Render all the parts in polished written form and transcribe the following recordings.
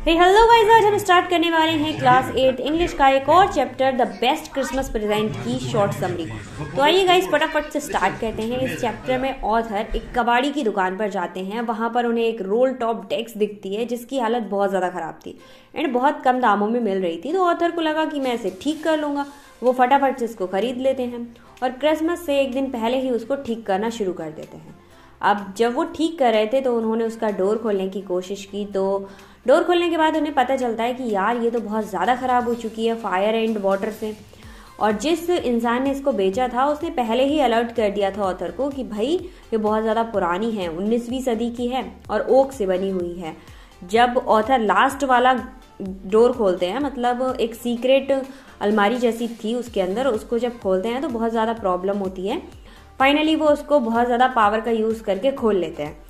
Hello guys, आज हम start करने वाले हैं क्लास 8 इंग्लिश का एक और chapter the best Christmas present की शॉर्ट समरी। तो आइए गाइस फटाफट से स्टार्ट करते हैं। इस चैप्टर में ऑथर एक कबाड़ी की दुकान पर जाते हैं। वहां पर उन्हें एक रोल टॉप डेस्क दिखती है जिसकी हालत बहुत ज़्यादा ख़राब थी एंड बहुत कम दामों में मिल रही थी। तो ऑथर को लगा कि मैं इसे ठीक कर लूँगा। वो फटाफट से इसको खरीद लेते हैं और क्रिसमस से एक दिन पहले ही उसको ठीक करना शुरू कर देते हैं। अब जब वो ठीक कर रहे थे तो उन्होंने उसका डोर खोलने की कोशिश की। तो डोर खोलने के बाद उन्हें पता चलता है कि यार ये तो बहुत ज़्यादा ख़राब हो चुकी है फायर एंड वाटर से। और जिस इंसान ने इसको बेचा था उसने पहले ही अलर्ट कर दिया था ऑथर को कि भाई ये बहुत ज़्यादा पुरानी है, 19वीं सदी की है और ओक से बनी हुई है। जब ऑथर लास्ट वाला डोर खोलते हैं, मतलब एक सीक्रेट अलमारी जैसी थी उसके अंदर, उसको जब खोलते हैं तो बहुत ज़्यादा प्रॉब्लम होती है। फाइनली वो उसको बहुत ज़्यादा पावर का यूज़ करके खोल लेते हैं।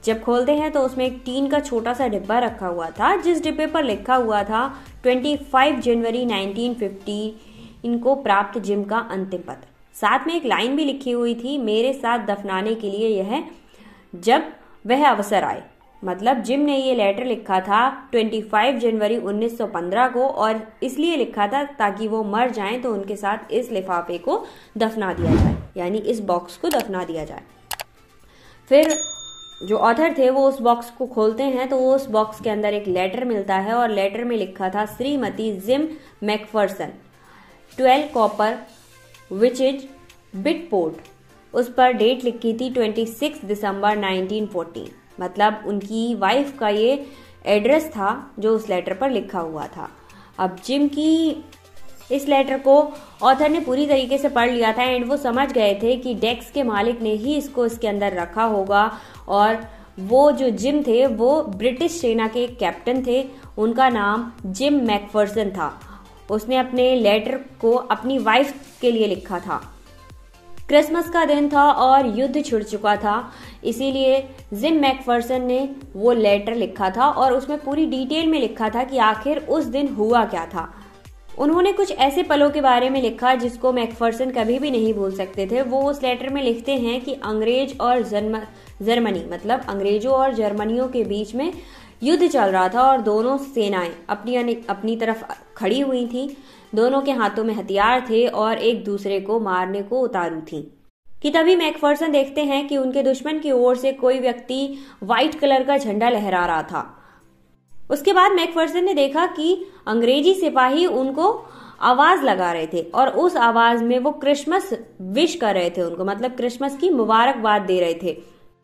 जब खोलते हैं तो उसमें एक टीन का छोटा सा डिब्बा रखा हुआ था जिस डिब्बे पर लिखा हुआ था 25 जनवरी 1950 इनको प्राप्त जिम का अंतिम पत्र। साथ में एक लाइन भी लिखी हुई थी, मेरे साथ दफनाने के लिए यह जब वह अवसर आए। मतलब जिम ने ये लेटर लिखा था 25 जनवरी 1915 को और इसलिए लिखा था ताकि वो मर जाएं तो उनके साथ इस लिफाफे को दफना दिया जाए, यानी इस बॉक्स को दफना दिया जाए। फिर जो ऑथर थे वो उस बॉक्स को खोलते हैं तो उस बॉक्स के अंदर एक लेटर मिलता है और लेटर में लिखा था Shrimati Jim McPherson 12 copper which is बिटपोर्ट। उस पर डेट लिखी थी 26 दिसंबर 1914। मतलब उनकी वाइफ का ये एड्रेस था जो उस लेटर पर लिखा हुआ था। अब जिम की इस लेटर को ऑथर ने पूरी तरीके से पढ़ लिया था एंड वो समझ गए थे कि डेस्क के मालिक ने ही इसको इसके अंदर रखा होगा। और वो जो जिम थे वो ब्रिटिश सेना के कैप्टन थे, उनका नाम जिम मैकफर्सन था। उसने अपने लेटर को अपनी वाइफ के लिए लिखा था। क्रिसमस का दिन था और युद्ध छिड़ चुका था, इसीलिए जिम मैकफर्सन ने वो लेटर लिखा था और उसमें पूरी डिटेल में लिखा था कि आखिर उस दिन हुआ क्या था। उन्होंने कुछ ऐसे पलों के बारे में लिखा जिसको मैकफर्सन कभी भी नहीं भूल सकते थे। वो उस लेटर में लिखते हैं कि अंग्रेज और जर्मनी, मतलब अंग्रेजों और जर्मनियों के बीच में युद्ध चल रहा था और दोनों सेनाएं अपनी तरफ खड़ी हुई थी। दोनों के हाथों में हथियार थे और एक दूसरे को मारने को उतारू थी कि तभी मैकफर्सन देखते हैं कि उनके दुश्मन की ओर से कोई व्यक्ति व्हाइट कलर का झंडा लहरा रहा था। उसके बाद मैकफर्सन ने देखा कि अंग्रेजी सिपाही उनको आवाज लगा रहे थे और उस आवाज में वो क्रिसमस विश कर रहे थे उनको, मतलब क्रिसमस की मुबारकबाद दे रहे थे।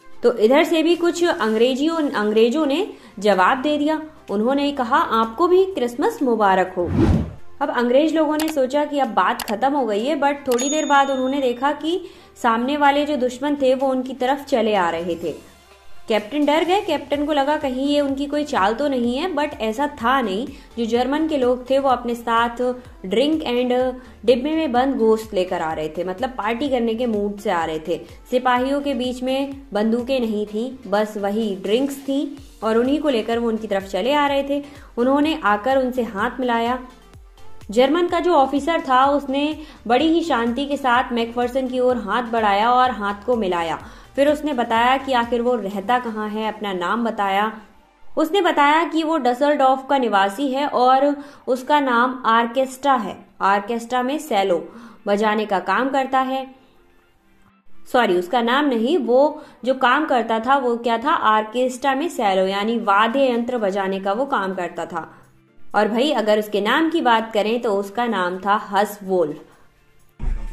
तो इधर से भी कुछ अंग्रेजों ने जवाब दे दिया। उन्होंने कहा आपको भी क्रिसमस मुबारक हो। अब अंग्रेज लोगों ने सोचा कि अब बात खत्म हो गई है, बट थोड़ी देर बाद उन्होंने देखा कि सामने वाले जो दुश्मन थे वो उनकी तरफ चले आ रहे थे। कैप्टन डर गए। कैप्टन को लगा कहीं ये उनकी कोई चाल तो नहीं है, बट ऐसा था नहीं। जो जर्मन के लोग थे वो अपने साथ ड्रिंक एंड डिब्बे में बंद गोश्त लेकर आ रहे थे, मतलब पार्टी करने के मूड से आ रहे थे। सिपाहियों के बीच में बंदूकें नहीं थी, बस वही ड्रिंक्स थी और उन्हीं को लेकर वो उनकी तरफ चले आ रहे थे। उन्होंने आकर उनसे हाथ मिलाया। जर्मन का जो ऑफिसर था उसने बड़ी ही शांति के साथ मैकफर्सन की ओर हाथ बढ़ाया और हाथ को मिलाया। फिर उसने बताया कि आखिर वो रहता कहाँ है, अपना नाम बताया। उसने बताया कि वो डसलडॉर्फ का निवासी है और उसका नाम आर्केस्ट्रा है। आर्केस्ट्रा में सेलो बजाने का काम करता है। सॉरी, उसका नाम नहीं, वो जो काम करता था वो क्या था, आर्केस्ट्रा में सेलो यानी वाद्य यंत्र बजाने का वो काम करता था। और भाई अगर उसके नाम की बात करें तो उसका नाम था हस वोल्फ।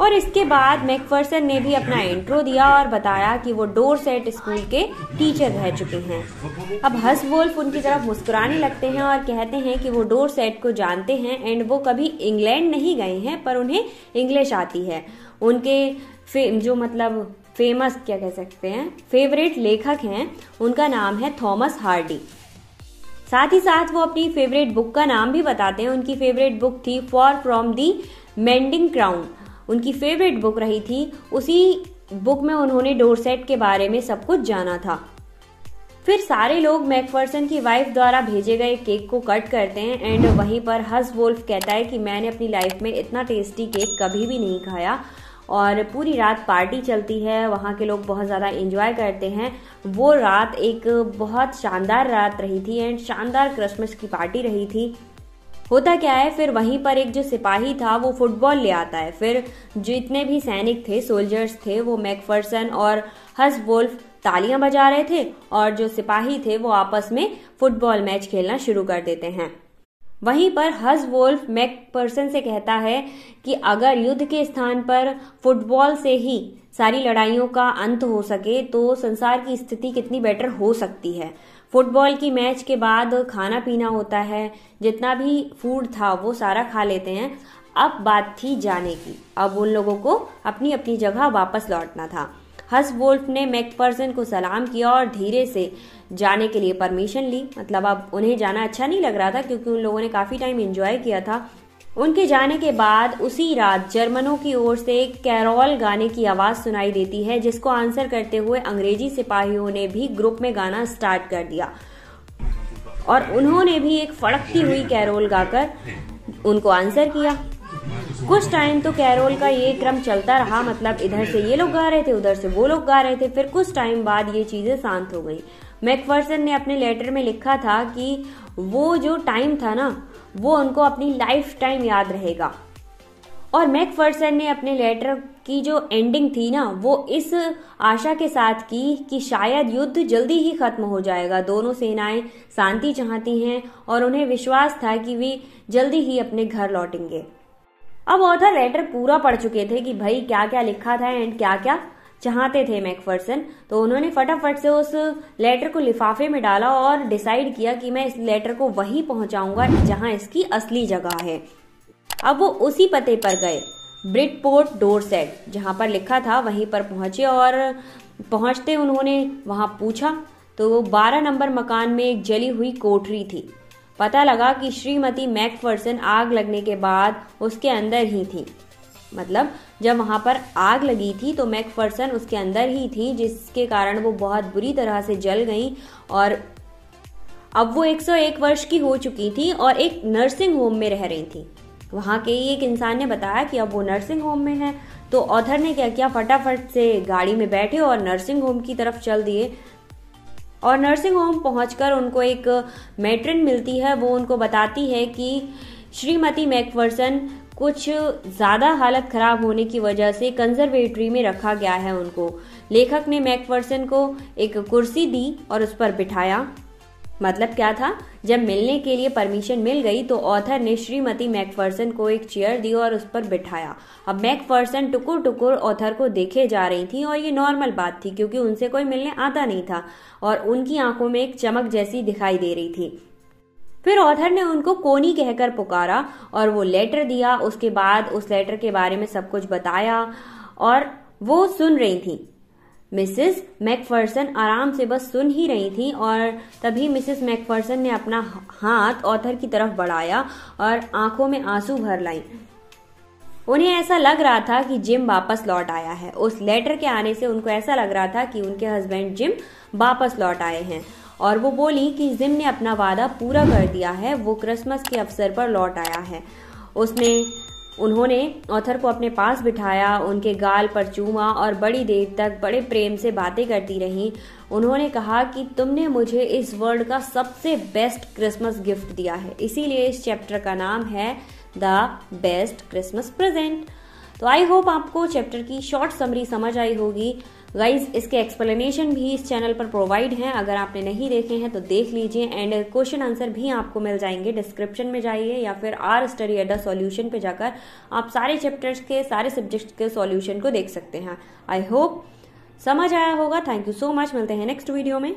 और इसके बाद मैकफर्सन ने भी अपना इंट्रो दिया और बताया कि वो डोरसेट स्कूल के टीचर रह चुके हैं। अब हस वोल्फ उनकी तरफ मुस्कुराने लगते हैं और कहते हैं कि वो डोरसेट को जानते हैं एंड वो कभी इंग्लैंड नहीं गए हैं पर उन्हें इंग्लिश आती है। उनके जो मतलब फेमस क्या कह सकते हैं फेवरेट लेखक हैं, उनका नाम है थॉमस हार्डी। साथ ही साथ वो अपनी फेवरेट बुक का नाम भी बताते हैं। उनकी फेवरेट बुक थी for from the mending crown, उनकी फेवरेट बुक रही थी। उसी बुक में उन्होंने डोरसेट के बारे में सब कुछ जाना था। फिर सारे लोग मैकफर्सन की वाइफ द्वारा भेजे गए केक को कट करते हैं एंड वहीं पर हस वोल्फ कहता है कि मैंने अपनी लाइफ में इतना टेस्टी केक कभी भी नहीं खाया और पूरी रात पार्टी चलती है, वहाँ के लोग बहुत ज़्यादा एंजॉय करते हैं। वो रात एक बहुत शानदार रात रही थी एंड शानदार क्रिसमस की पार्टी रही थी। होता क्या है, फिर वहीं पर एक जो सिपाही था वो फुटबॉल ले आता है। फिर जितने भी सैनिक थे, सोल्जर्स थे, वो मैकफर्सन और हसवुल्फ तालियां बजा रहे थे और जो सिपाही थे वो आपस में फुटबॉल मैच खेलना शुरू कर देते हैं। वहीं पर हसवुल्फ मैकफर्सन से कहता है कि अगर युद्ध के स्थान पर फुटबॉल से ही सारी लड़ाइयों का अंत हो सके तो संसार की स्थिति कितनी बेटर हो सकती है। फुटबॉल की मैच के बाद खाना पीना होता है, जितना भी फूड था वो सारा खा लेते हैं। अब बात थी जाने की, अब उन लोगों को अपनी अपनी जगह वापस लौटना था। हसवुल्फ ने मैकफर्सन को सलाम किया और धीरे से जाने के लिए परमिशन ली। मतलब अब उन्हें जाना अच्छा नहीं लग रहा था क्योंकि उन लोगों ने काफी टाइम एंजॉय किया था। उनके जाने के बाद उसी रात जर्मनों की ओर से एक कैरोल गाने की आवाज सुनाई देती है, जिसको आंसर करते हुए अंग्रेजी सिपाहियों ने भी ग्रुप में गाना स्टार्ट कर दिया और उन्होंने भी एक फड़कती हुई कैरोल गाकर उनको आंसर किया। कुछ टाइम तो कैरोल का ये क्रम चलता रहा, मतलब इधर से ये लोग गा रहे थे, उधर से वो लोग गा रहे थे। फिर कुछ टाइम बाद ये चीजें शांत हो गई। मैकफर्सन ने अपने लेटर में लिखा था कि वो जो टाइम था ना, वो उनको अपनी लाइफ टाइम याद रहेगा। और मैकफर्सन ने अपने लेटर की जो एंडिंग थी ना, वो इस आशा के साथ की कि शायद युद्ध जल्दी ही खत्म हो जाएगा। दोनों सेनाएं शांति चाहती हैं और उन्हें विश्वास था कि वे जल्दी ही अपने घर लौटेंगे। अब ऑथर लेटर पूरा पढ़ चुके थे कि भाई क्या क्या लिखा था एंड क्या क्या चाहते थे मैकफर्सन। तो उन्होंने फटाफट से उस लेटर को लिफाफे में डाला और डिसाइड किया कि मैं इस लेटर को वहीं पहुंचाऊंगा जहां इसकी असली जगह है। अब वो उसी पते पर गए, ब्रिडपोर्ट डोरसेट, जहां पर लिखा था वहीं पर पहुंचे और पहुंचते उन्होंने वहां पूछा तो 12 नंबर मकान में एक जली हुई कोठरी थी। पता लगा कि श्रीमती मैकफर्सन आग लगने के बाद उसके अंदर ही थी। मतलब जब वहां पर आग लगी थी तो मैकफर्सन उसके अंदर ही थी, जिसके कारण वो बहुत बुरी तरह से जल गई। और अब वो 101 वर्ष की हो चुकी थी और एक नर्सिंग होम में रह रही थी। वहां के एक इंसान ने बताया कि अब वो नर्सिंग होम में है। तो ऑथर ने क्या किया, फटाफट से गाड़ी में बैठे और नर्सिंग होम की तरफ चल दिए। और नर्सिंग होम पहुंचकर उनको एक मैट्रन मिलती है। वो उनको बताती है कि श्रीमती मैकफर्सन कुछ ज्यादा हालत खराब होने की वजह से कंजर्वेटरी में रखा गया है उनको। लेखक ने मैकफर्सन को एक कुर्सी दी और उस पर बिठाया। मतलब क्या था, जब मिलने के लिए परमिशन मिल गई तो ऑथर ने श्रीमती मैकफर्सन को एक चेयर दी और उस पर बिठाया। अब मैकफर्सन टुकुर टुकुर ऑथर को देखे जा रही थी और ये नॉर्मल बात थी क्योंकि उनसे कोई मिलने आता नहीं था और उनकी आंखों में एक चमक जैसी दिखाई दे रही थी। फिर ऑथर ने उनको कोनी कहकर पुकारा और वो लेटर दिया। उसके बाद उस लेटर के बारे में सब कुछ बताया और वो सुन रही थी। मिसेस मैकफर्सन आराम से बस सुन ही रही थी और तभी मिसेस मैकफर्सन ने अपना हाथ ऑथर की तरफ बढ़ाया और आंखों में आंसू भर लाई। उन्हें ऐसा लग रहा था कि जिम वापस लौट आया है। उस लेटर के आने से उनको ऐसा लग रहा था कि उनके हस्बैंड जिम वापस लौट आए हैं। और वो बोली कि जिम ने अपना वादा पूरा कर दिया है, वो क्रिसमस के अवसर पर लौट आया है। उन्होंने ऑथर को अपने पास बिठाया, उनके गाल पर चूमा और बड़ी देर तक बड़े प्रेम से बातें करती रही। उन्होंने कहा कि तुमने मुझे इस वर्ल्ड का सबसे बेस्ट क्रिसमस गिफ्ट दिया है, इसीलिए इस चैप्टर का नाम है द बेस्ट क्रिसमस प्रेजेंट। तो आई होप आपको चैप्टर की शॉर्ट समरी समझ आई होगी। गाइज इसके एक्सप्लेनेशन भी इस चैनल पर प्रोवाइड हैं, अगर आपने नहीं देखे हैं तो देख लीजिए। एंड क्वेश्चन आंसर भी आपको मिल जाएंगे, डिस्क्रिप्शन में जाइए या फिर or study at the solution पे जाकर आप सारे चैप्टर्स के सारे सब्जेक्ट्स के सॉल्यूशन को देख सकते हैं। आई होप समझ आया होगा। थैंक यू सो मच, मिलते हैं नेक्स्ट वीडियो में।